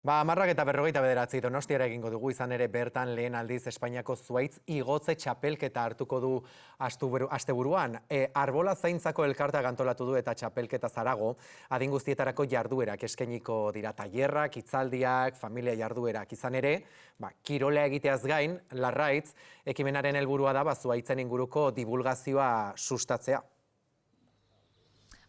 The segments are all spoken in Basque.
Marrak eta 59 Donostiara egingo dugu, izan ere bertan lehen aldiz Espainiako zuhaitz igotze txapelketa hartuko du asteburuan. Arbola zaintzako elkarteak antolatu du eta txapelketa zarago, adin guztietarako jarduerak eskainiko dira, tailerrak, hitzaldiak, familia jarduerak izan ere, kirolea egiteaz gain, Larraitz, ekimenaren helburua da zuhaitzen inguruko divulgazioa sustatzea.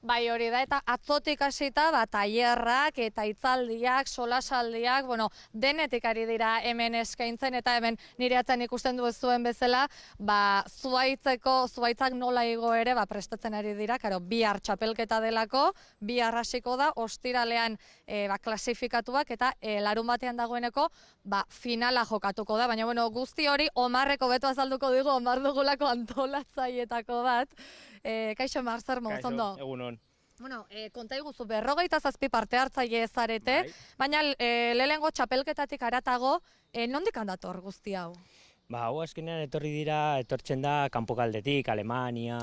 Bai, hori da, eta atzotik hasita, tailerrak eta hitzaldiak, solasaldiak, denetik ari dira hemen eskaintzen, eta hemen nire atzen ikusten du zuen bezala, zuhaitzak nola igo ere, prestatzen ari dira, bihar txapelketa delako, bihar hasiko da, ostiralean klasifikatuak, eta larun batean dagoeneko, finala jokatuko da, baina guzti hori, Omarreko beto azalduko dugu, Omar dugulako antolatzaietako bat. Kaixo, Omar, zer moz, ondo? Egunon. Konta iguzu, 27 parte hartzaile zarete, baina lehengo txapelketatik haratago, nondik handator guzti hau? Hau azkenean etortzen da kanpokaldetik, Alemania,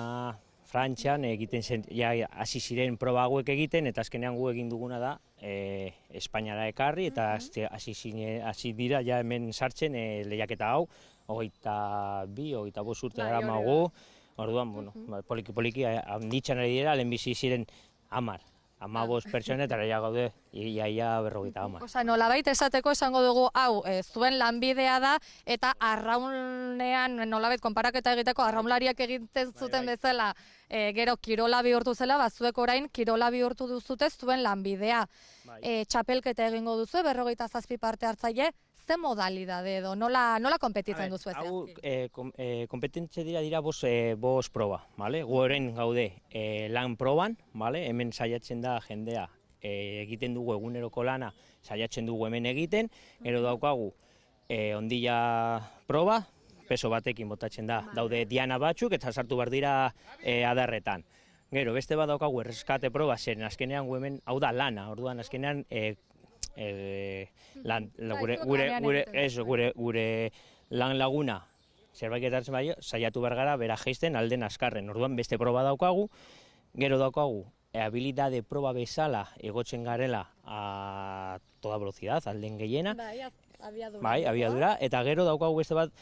Frantzian, egiten zen, hasi ziren proba hauek egiten, eta azkenean gu egin duguna da Espainiara ekarri, eta hasi dira hemen sartzen lehiaketa hau, 22-25 urte dara magu. Orduan, poliki-poliki handitzen ari dira, lehenbizi ziren 15 pertsona, eta ja gaude, ia 50. Osa, nolabait esateko esango dugu, hau, zuen lanbidea da, eta arraunean, nolabait, konparaketa egiteko, arraunlariak egiten zuten bezala, gero kirola bihurtu zela, zuek orain kirola bihurtu duzute zuen lanbidea. Txapelketa egingo duzu, 27 parte hartzaile, ze modalidade edo, nola konpetitzen duzu ez? Hau, kompetentze dira bost proba, gu orain gaude lan proban, hemen saiatzen da jendea, egiten dugu eguneroko lana, saiatzen dugu hemen egiten, gero daukagu ondila proba, peso batekin botatzen da, daude diana batzuk, eta sartu behar dira adarretan. Gero, beste bat daukagu erreskate proba, zen azkenean hemen, hau da lana, orduan azkenean gure lan laguna zerbait gertatzen baino, saiatu behar gara bera jaisten alden azkarren. Orduan beste proba daukagu, gero daukagu habilidade proba bezala egotzen garela a toda velocidad, alden gehiena. Bai, abiadura, eta gero daukagu beste bat,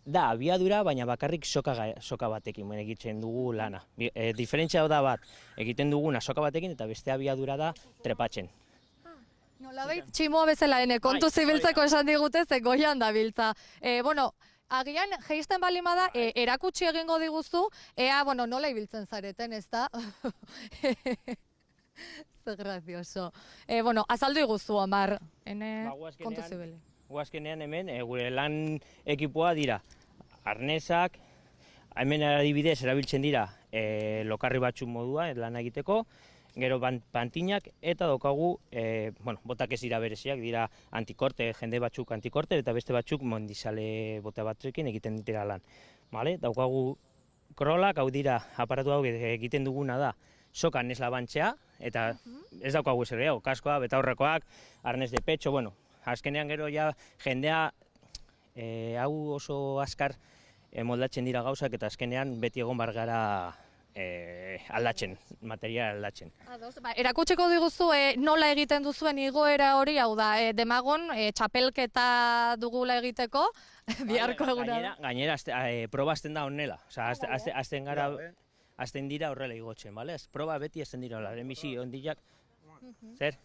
da abiadura, baina bakarrik soka batekin egiten dugu lana. Diferentzia da bat, egiten duguna soka batekin, eta beste abiadura da trepatzen. Nolabait, tximoa bezala, kontu zibiltzeko esan digute, ze goian da biltza. Agian, geisten balima da, erakutsi egingo diguzu, nola ibiltzen zareten, ez da? Ze grazioso. Azaldu iguzu, Omar, kontu zibili. Guazkenean hemen, gure lan ekipoa dira, arnesak, hemen adibidez erabiltzen dira lokarri batzuk modua lan egiteko, gero pantinak, eta daukagu, botak ez dira bereziak, dira antikorte, jende batzuk antikorte, eta beste batzuk mondizale bota batzuekin egiten ditera lan. Daukagu krolak, hau dira, aparatu hau egiten duguna da, sokan ez labantzea, eta ez daukagu zer gehiago, kaskoa, betaurrekoak, arnez de petxo, azkenean gero jendea, hau oso azkar moldatzen dira gauzak, eta azkenean beti egon bar gara aldatzen, material aldatzen. Erakutsiko diguzu nola egiten duzuen igoera hori, hau da, demagon txapelketa dugula egiteko, biharko eguna da. Gainera, proba azten da honela, azten dira horrela igotzen, proba beti azten dira, lehenbizi ondilak, zer?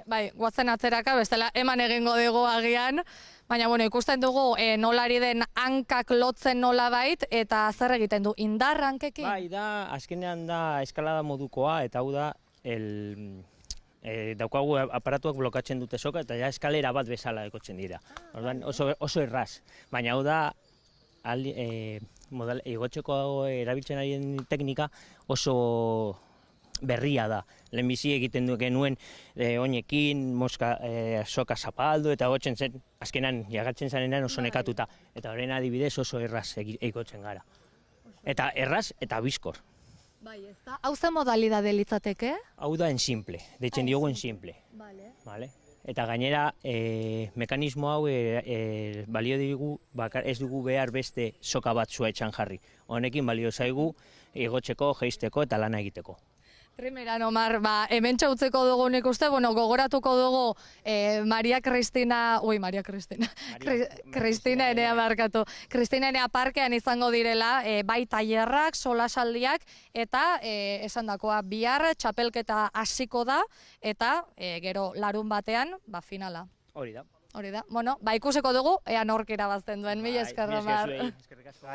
Bai, guazen atzeraka, bestela eman egingo dugu agian, baina ikusten dugu nolari den hankak lotzen nola bait, eta zer egiten du, indar hankekin? Bai, azkenean da eskalada modukoa, eta hau da, daukagu aparatuak blokatzen dute soka, eta eskalera bat bezala ekotzen dira. Oso erraz, baina hau da, igotzeko erabiltzen arien teknika oso berria da. Lehenbizi egiten genuen oinekin, soka zapaldu, eta gotzen zen, azkenan jagatzen zarenean oso nekatuta. Eta horren adibidez oso erraz egotzen gara. Eta erraz eta bizkor. Bai, ez da. Hau zen modalidade litzateke? Hau da en simple, deitzen diogu en simple. Eta gainera, mekanismo hau balio digu, ez dugu behar beste soka bat zuetxan jarri. Honekin balio zaigu igotzeko, jeisteko eta lana egiteko. Primeran, Omar, hemen txautzeko dugu nik uste, gogoratuko dugu Kristina Enea barkatu. Kristina Enea parkean izango direla, bai tailerrak, solasaldiak, eta esandakoa bihar txapelketa hasiko da, eta gero larun batean, finala. Hori da. Hori da. Bueno, ikusiko dugu, ea nork irabazten duen. Mila esker, Omar. Eskerrik asko.